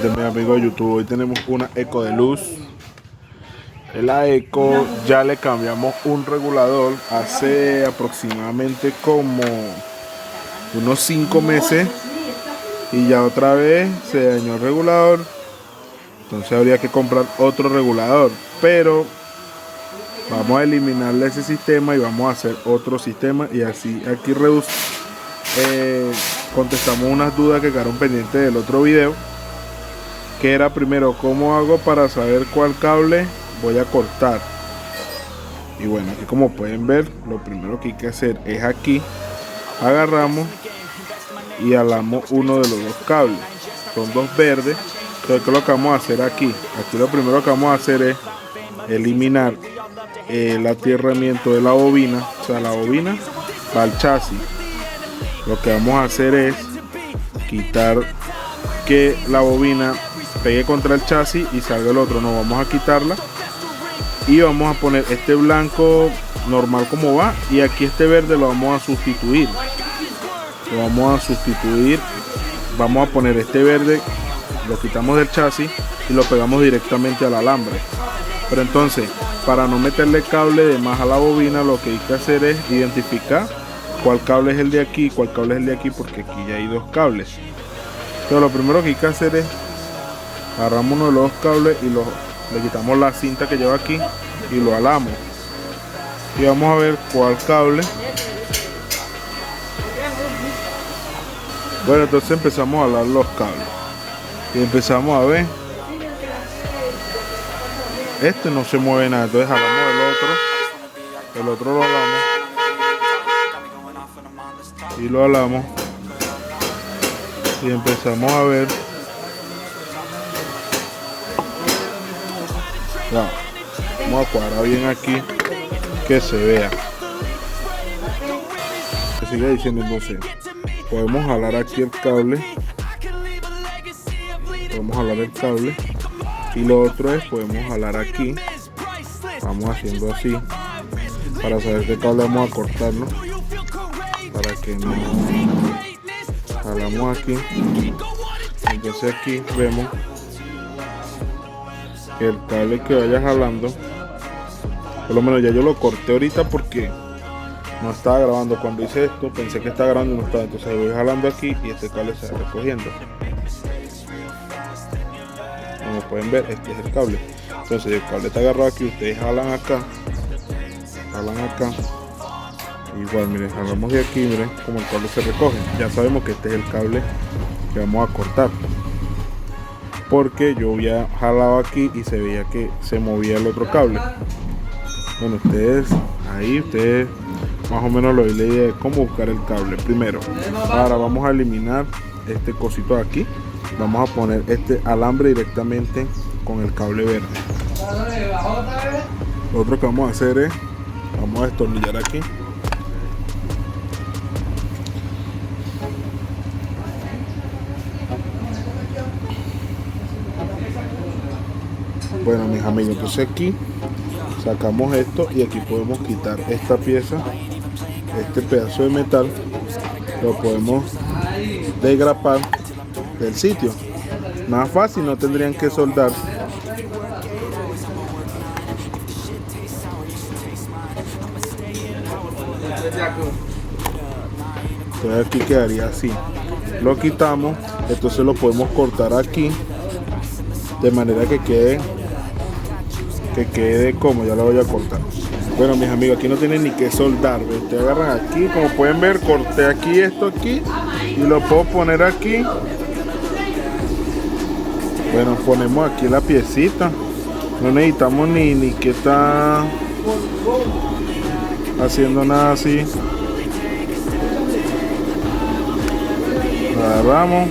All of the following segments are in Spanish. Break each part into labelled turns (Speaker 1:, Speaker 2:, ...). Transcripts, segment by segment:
Speaker 1: De mi amigo de YouTube, hoy tenemos una eco de luz. La eco ya le cambiamos un regulador hace aproximadamente como unos 5 meses y ya otra vez se dañó el regulador, entonces habría que comprar otro regulador, pero vamos a eliminarle ese sistema y vamos a hacer otro sistema, y así aquí contestamos unas dudas que quedaron pendientes del otro video, que era primero cómo hago para saber cuál cable voy a cortar. Y bueno, aquí como pueden ver, lo primero que hay que hacer es aquí agarramos y alamos uno de los dos cables, son dos verdes. Entonces, ¿qué es lo que vamos a hacer aquí? Aquí lo primero que vamos a hacer es eliminar el atierramiento de la bobina, o sea, la bobina va al chasis. Lo que vamos a hacer es quitar que la bobina pegue contra el chasis y salga el otro. No, vamos a quitarla y vamos a poner este blanco normal como va, y aquí este verde lo vamos a sustituir. Vamos a poner este verde, lo quitamos del chasis y lo pegamos directamente al alambre. Pero entonces, para no meterle cable de más a la bobina, lo que hay que hacer es identificar cuál cable es el de aquí y cuál cable es el de aquí, porque aquí ya hay dos cables. Entonces, lo primero que hay que hacer es agarramos uno de los dos cables y le quitamos la cinta que lleva aquí y lo alamos. Y vamos a ver cuál cable. Bueno, entonces empezamos a alar los cables y empezamos a ver, este no se mueve nada, entonces jalamos el otro lo alamos y lo alamos y empezamos a ver. Ya, vamos a cuadrar bien aquí que se vea. Que sigue diciendo, entonces podemos jalar aquí el cable, y lo otro es podemos jalar aquí, vamos haciendo así para saber qué cable vamos a cortarlo, para que no jalamos aquí. Entonces aquí vemos que el cable que vaya jalando, por lo menos ya yo lo corté ahorita porque no estaba grabando. Cuando hice esto pensé que estaba grabando y no estaba, entonces voy jalando aquí y este cable se va recogiendo. Como pueden ver, este es el cable. Entonces el cable está agarrado aquí, ustedes jalan acá, igual miren, jalamos de aquí, miren como el cable se recoge. Ya sabemos que este es el cable que vamos a cortar, porque yo había jalado aquí y se veía que se movía el otro cable. Bueno, ustedes más o menos lo la idea de cómo buscar el cable. Primero, ahora vamos a eliminar este cosito de aquí, vamos a poner este alambre directamente con el cable verde. Lo otro que vamos a hacer es, vamos a destornillar aquí. Bueno, mis amigos, entonces aquí sacamos esto y aquí podemos quitar esta pieza, este pedazo de metal, lo podemos desgrapar del sitio. Más fácil, no tendrían que soldar. Entonces aquí quedaría así. Lo quitamos, entonces lo podemos cortar aquí de manera que quede como ya lo voy a cortar. Bueno, mis amigos, aquí no tienen ni que soldar. Ustedes agarran aquí, como pueden ver, corté aquí esto aquí y lo puedo poner aquí. Bueno, ponemos aquí la piecita. No necesitamos ni que está haciendo nada así. Lo agarramos,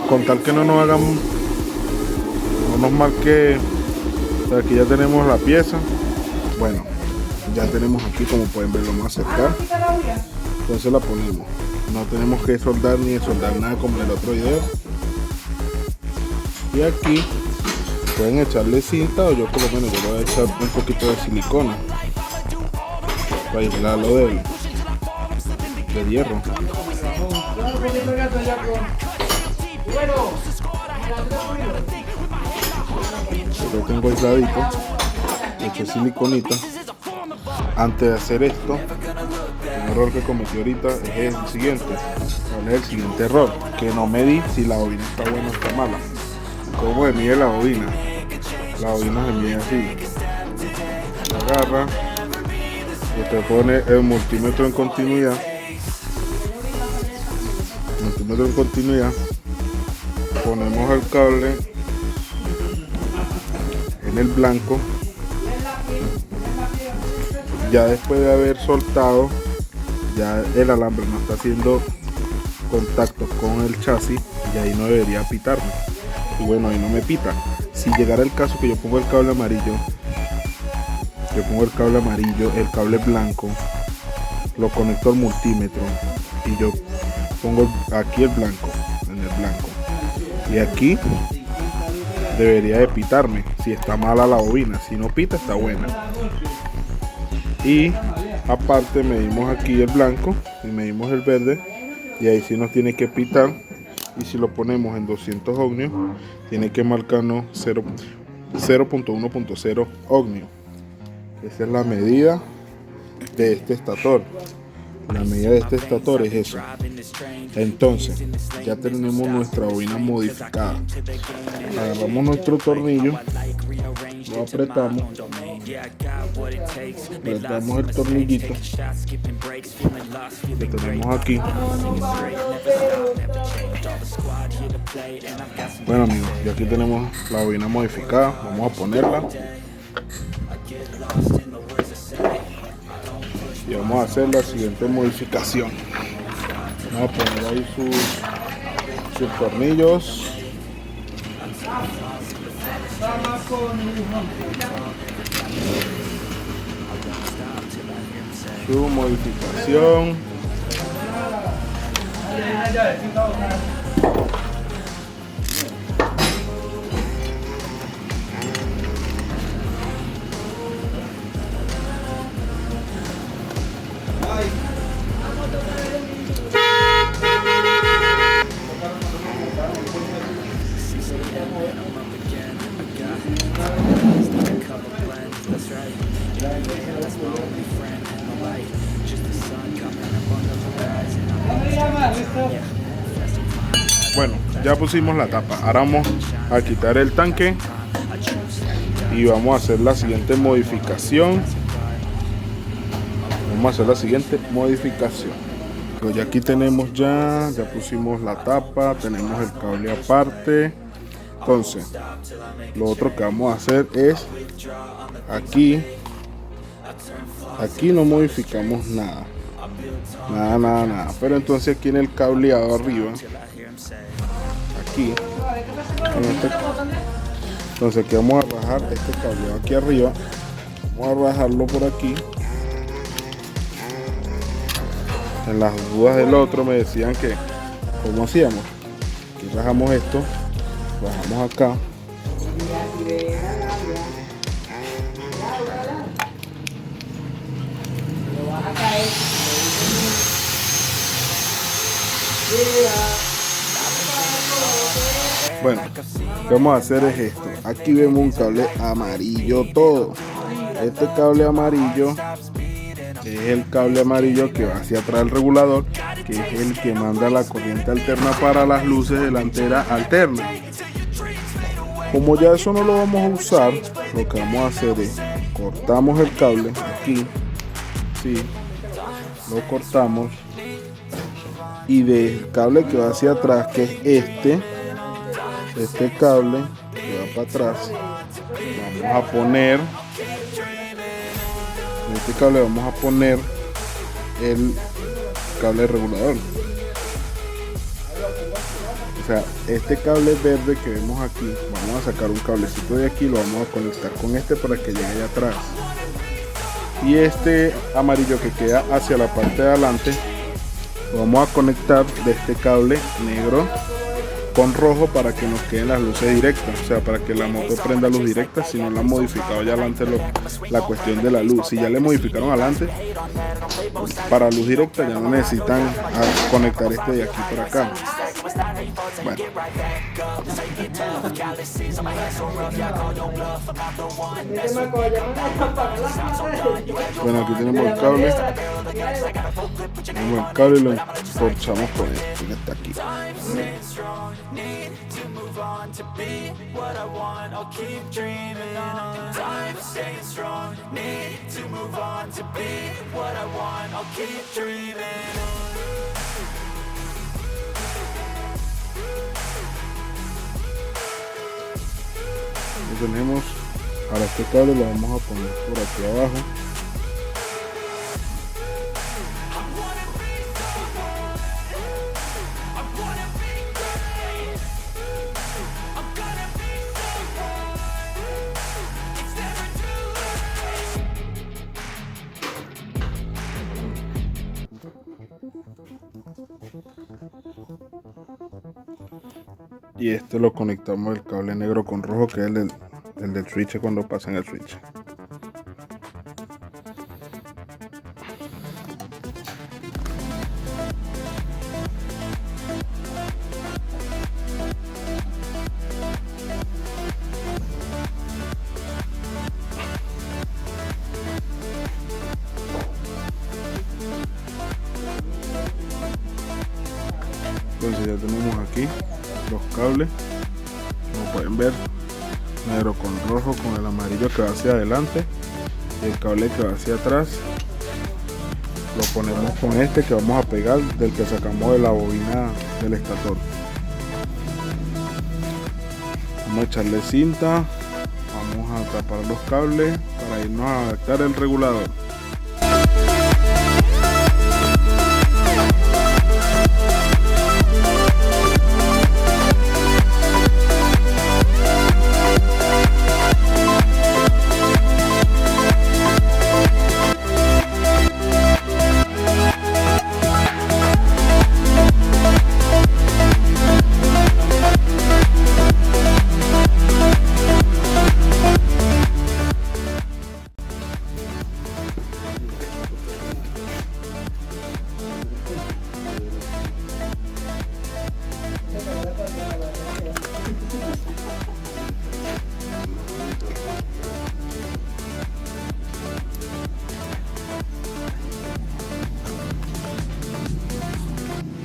Speaker 1: con tal que no nos hagamos, no nos marque. Aquí ya tenemos la pieza. Bueno, ya tenemos aquí, como pueden ver, lo vamos a acercar. Entonces la ponemos. No tenemos que soldar ni soldar nada como en el otro video. Y aquí pueden echarle cinta, o yo por lo menos yo le voy a echar un poquito de silicona para aislarlo del hierro. lo tengo aisladito, le eché siliconita. Antes de hacer esto, un error que cometí ahorita es el siguiente. ¿Cuál es el siguiente error? Que no medí si la bobina está buena o está mala. ¿Cómo se mide la bobina? La bobina se mide así. Agarra, usted pone el multímetro en continuidad. Ponemos el cable en el blanco. Ya después de haber soltado, ya el alambre no está haciendo contacto con el chasis y ahí no debería pitarme. Y bueno, ahí no me pita. Si llegara el caso que yo pongo el cable amarillo, el cable blanco, lo conecto al multímetro y yo pongo aquí el blanco, en el blanco, y aquí debería de pitarme si está mala la bobina. Si no pita, está buena. Y aparte medimos aquí el blanco y medimos el verde, y ahí sí nos tiene que pitar. Y si lo ponemos en 200 ohmios, tiene que marcarnos 0.1.0 ohmios. Esa es la medida de este estator. La medida de este estator es eso. Entonces, ya tenemos nuestra bobina modificada. Agarramos nuestro tornillo, lo apretamos el tornillito que tenemos aquí. Bueno amigos, y aquí tenemos la bobina modificada. Vamos a ponerla y vamos a hacer la siguiente modificación. Vamos a poner ahí sus tornillos. Su modificación. Bueno, ya pusimos la tapa. Ahora vamos a quitar el tanque y vamos a hacer la siguiente modificación. Pues ya aquí tenemos ya pusimos la tapa, tenemos el cable aparte. Entonces, lo otro que vamos a hacer es aquí no modificamos nada. Pero entonces aquí en el cableado arriba, aquí, entonces aquí vamos a bajar este cableado aquí arriba. Vamos a bajarlo por aquí. En las dudas del otro me decían que ¿cómo hacíamos? Aquí bajamos esto, bajamos acá. Bueno, lo que vamos a hacer es esto. Aquí vemos un cable amarillo todo. Este cable amarillo es el cable amarillo que va hacia atrás del regulador, que es el que manda la corriente alterna para las luces delanteras alternas. Como ya eso no lo vamos a usar, lo que vamos a hacer es cortamos el cable aquí, sí, lo cortamos, y del cable que va hacia atrás, que es este cable que va para atrás, vamos a poner en este cable vamos a poner el cable regulador. O sea, este cble verde que vemos aquí, vamos a sacar un cablecito de aquí, lo vamos a conectar con este para que llegue allá atrás. Y este amarillo que queda hacia la parte de adelante, lo vamos a conectar de este cable negro con rojo para que nos queden las luces directas, o sea, para que la moto prenda luz directa. Si no la han modificado ya adelante la cuestión de la luz, si ya le modificaron adelante para luz directa, ya no necesitan conectar este de aquí por acá. Bueno,
Speaker 2: calluses on my hands so rough, yeah, I call your bluff. I'm not the one that's
Speaker 1: Bueno, aquí tenemos el cable. Tenemos el cable y lo entorchamos con esto que está aquí.
Speaker 2: to be what I want, I'll keep dreaming on. Time staying strong, need to move on. To be what I want, I'll keep dreaming on.
Speaker 1: Lo tenemos. Ahora este cable lo vamos a poner por aquí abajo. Y este lo conectamos el cable negro con rojo, que es el del switch cuando pasa en el switch. Entonces ya tenemos aquí los cables, como pueden ver, negro con rojo, con el amarillo que va hacia adelante y el cable que va hacia atrás. Lo ponemos con este que vamos a pegar del que sacamos de la bobina del estator. Vamos a echarle cinta, vamos a tapar los cables para irnos a adaptar el regulador.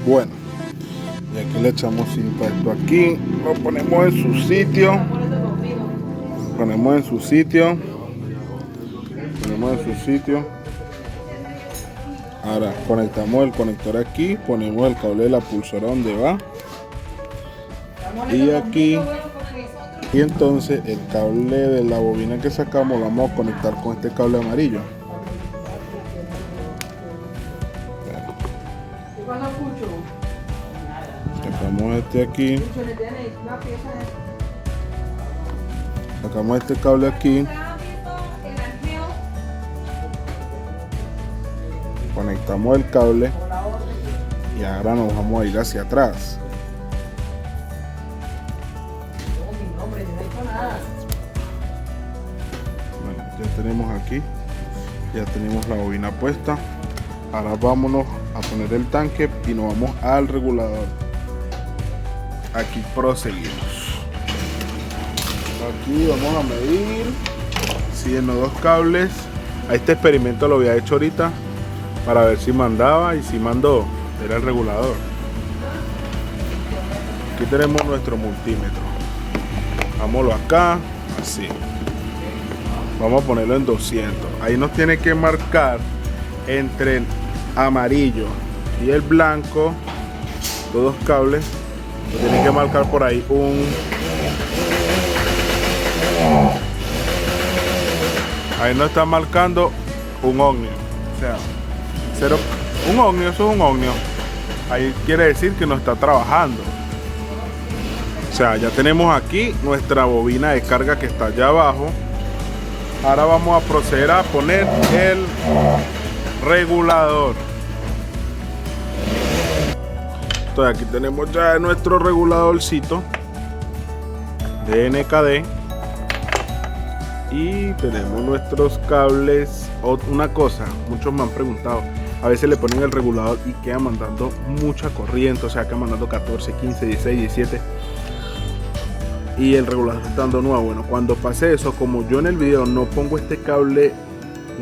Speaker 1: Bueno, y aquí le echamos cinta a esto aquí, lo ponemos en su sitio, ahora conectamos el conector aquí, ponemos el cable de la pulsera donde va y aquí, y entonces el cable de la bobina que sacamos lo vamos a conectar con este cable amarillo. Sacamos este aquí, sacamos este cable aquí, conectamos el cable y ahora nos vamos a ir hacia atrás. Bueno, ya tenemos aquí, ya tenemos la bobina puesta. Ahora vámonos a poner el tanque y nos vamos al regulador. Aquí proseguimos. Aquí vamos a medir si en los dos cables. A este experimento lo había hecho ahorita para ver si mandaba, y si mandó, era el regulador. Aquí tenemos nuestro multímetro. Vámonos acá, así. Vamos a ponerlo en 200. Ahí nos tiene que marcar entre el amarillo y el blanco, los dos cables. Tienen que marcar por ahí ahí no está marcando un ohmio, o sea, un ohmio, eso es un ohmio. Ahí quiere decir que no está trabajando. O sea, ya tenemos aquí nuestra bobina de carga que está allá abajo. Ahora vamos a proceder a poner el regulador. Entonces aquí tenemos ya nuestro reguladorcito de NKD y tenemos nuestros cables. Una cosa, muchos me han preguntado, a veces le ponen el regulador y queda mandando mucha corriente, o sea, queda mandando 14, 15, 16, 17. y el regulador está dando nuevo. Bueno, cuando pase eso, como yo en el video no pongo este cable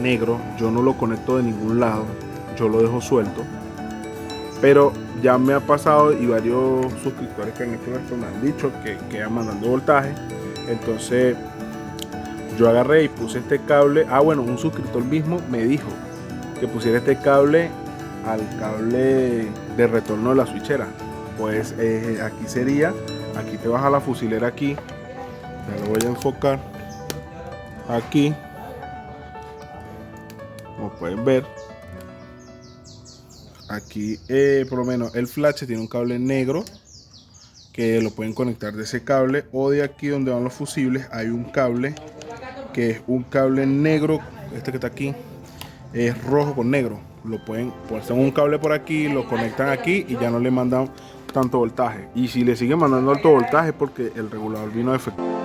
Speaker 1: negro, yo no lo conecto de ningún lado, yo lo dejo suelto. Pero ya me ha pasado y varios suscriptores que han hecho esto me han dicho que quedan mandando voltaje. Entonces yo agarré y puse este cable. Bueno, un suscriptor mismo me dijo que pusiera este cable al cable de retorno de la switchera. Pues aquí sería, aquí te vas a la fusilera aquí, ya lo voy a enfocar aquí, como pueden ver aquí, por lo menos el flash tiene un cable negro que lo pueden conectar de ese cable, o de aquí donde van los fusibles hay un cable que es un cable negro. Este que está aquí es rojo con negro, lo pueden poner un cable por aquí, lo conectan aquí y ya no le mandan tanto voltaje. Y si le siguen mandando alto voltaje, porque el regulador vino defectuoso.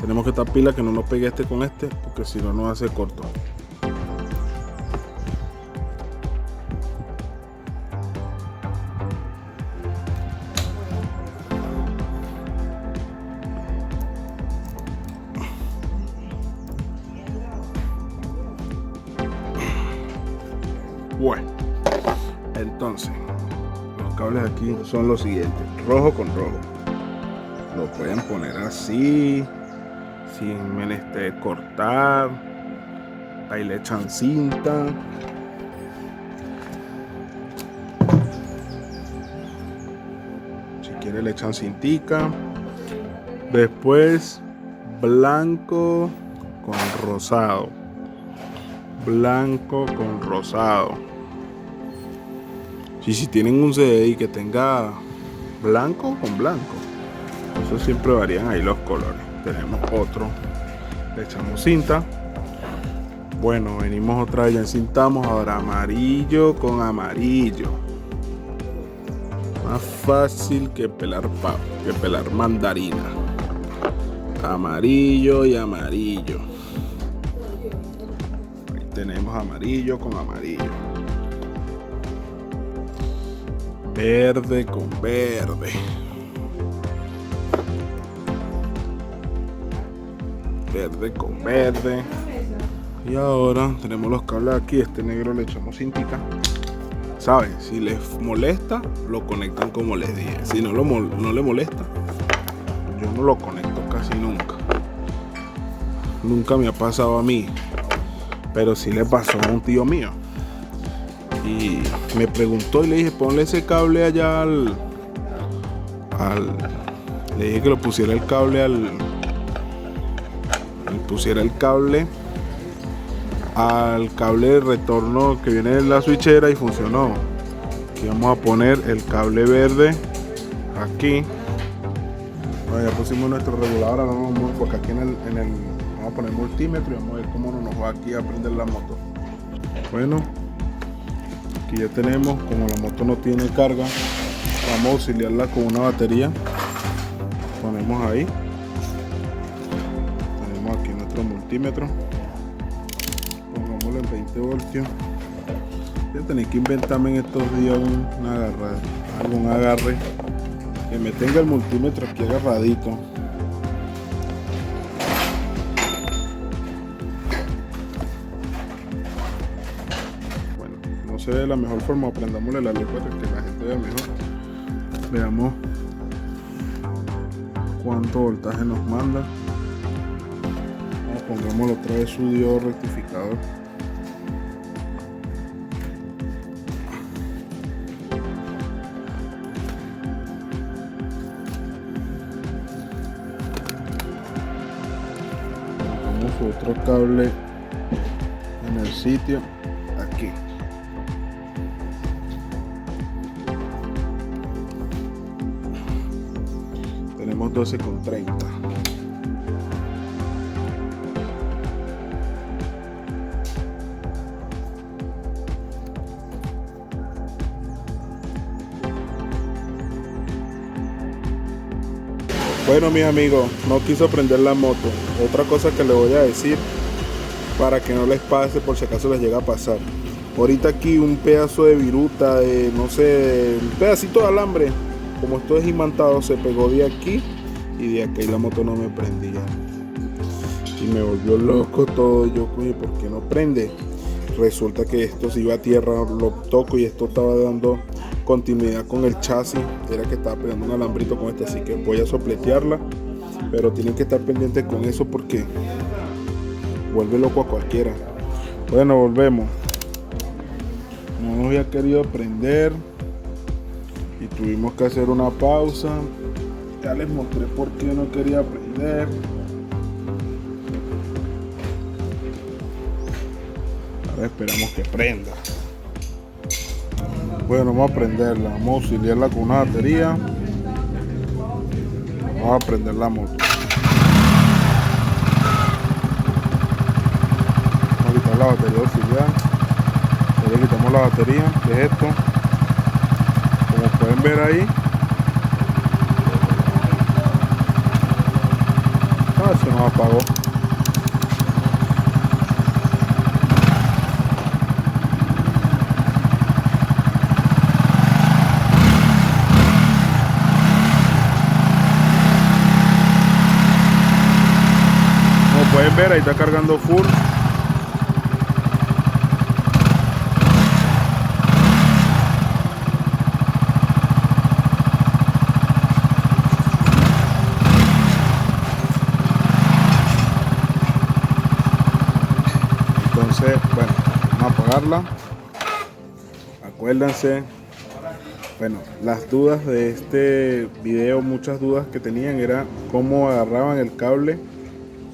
Speaker 1: Tenemos que estar pila que no nos pegue este con este, porque si no nos hace corto. Bueno, entonces los cables aquí son los siguientes: rojo con rojo. Lo pueden poner así, sin menester cortar. Ahí le echan cinta. Si quiere le echan cintica. Después blanco con rosado. Blanco con rosado. Si tienen un CDI que tenga blanco con blanco, eso siempre varían ahí los colores. Tenemos otro, le echamos cinta. Bueno, venimos otra vez, ya encintamos. Ahora amarillo con amarillo, más fácil que pelar pavo, que pelar mandarina. Amarillo y amarillo. Ahí tenemos amarillo con amarillo. Verde con verde. Verde con verde. Y ahora tenemos los cables aquí. Este negro le echamos cintica. ¿Saben? Si les molesta, lo conectan como les dije. Si no le molesta, yo no lo conecto casi nunca. Nunca me ha pasado a mí, pero sí le pasó a un tío mío. Y me preguntó y le dije, ponle ese cable allá le dije que lo pusiera el cable al cable de retorno que viene de la switchera, y funcionó. Aquí vamos a poner el cable verde aquí. Bueno, ya pusimos nuestro regulador. Ahora vamos porque aquí vamos a poner multímetro y vamos a ver cómo nos va aquí a prender la moto. Bueno, aquí ya tenemos, como la moto no tiene carga, vamos a auxiliarla con una batería. Ponemos ahí, tenemos aquí nuestro multímetro, pongámoslo en 20 voltios. Voy a tener que inventarme en estos días algún agarre que me tenga el multímetro aquí agarradito. Bueno, no se ve de la mejor forma, prendámosle la luz para que la gente vea mejor. Veamos cuánto voltaje nos manda. Pongámoslo otra vez su diodo rectificador. Pongamos otro cable en el sitio aquí. tenemos 12,30. Bueno, mis amigos, no quiso prender la moto. Otra cosa que le voy a decir para que no les pase, por si acaso les llega a pasar. Ahorita aquí un pedazo de viruta, no sé, un pedacito de alambre, como esto es imantado, se pegó de aquí y de aquí la moto no me prendía. Y me volvió loco todo. Yo, oye, ¿por qué no prende? Resulta que esto se iba a tierra, lo toco y esto estaba dando continuidad con el chasis. Era que estaba pegando un alambrito con este, así que voy a sopletearla. Pero tienen que estar pendientes con eso porque vuelve loco a cualquiera. Bueno, volvemos. No había querido prender y tuvimos que hacer una pausa. Ya les mostré por qué no quería prender. Ahora esperamos que prenda. Bueno, vamos a prenderla. Vamos a auxiliarla con una batería. Vamos a prender la moto. Vamos a quitar la batería auxiliar. Le quitamos la batería, que es esto. Como pueden ver ahí, se nos apagó. Como pueden ver, ahí está cargando full. Entonces, bueno, vamos a apagarla. Acuérdense, bueno, las dudas de este video, muchas dudas que tenían era cómo agarraban el cable,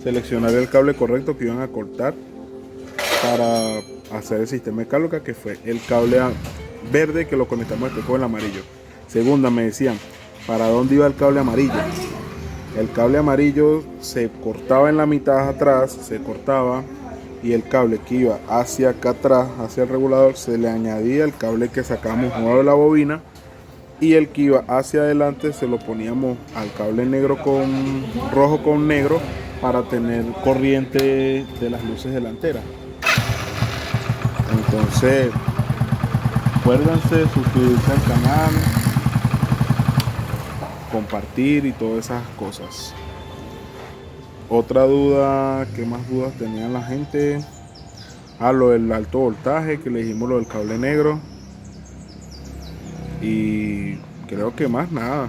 Speaker 1: seleccionar el cable correcto que iban a cortar para hacer el sistema de Caluca, que fue el cable verde que lo conectamos después con el amarillo. Segunda, me decían, ¿para dónde iba el cable amarillo? El cable amarillo se cortaba en la mitad atrás, se cortaba, y el cable que iba hacia acá atrás, hacia el regulador, se le añadía el cable que sacamos nuevo de la bobina, y el que iba hacia adelante se lo poníamos al cable negro con rojo con negro para tener corriente de las luces delanteras. Entonces, acuérdense suscribirse al canal, compartir y todas esas cosas. Otra duda, ¿qué más dudas tenían la gente? Lo del alto voltaje, que le dijimos lo del cable negro. Y creo que más nada.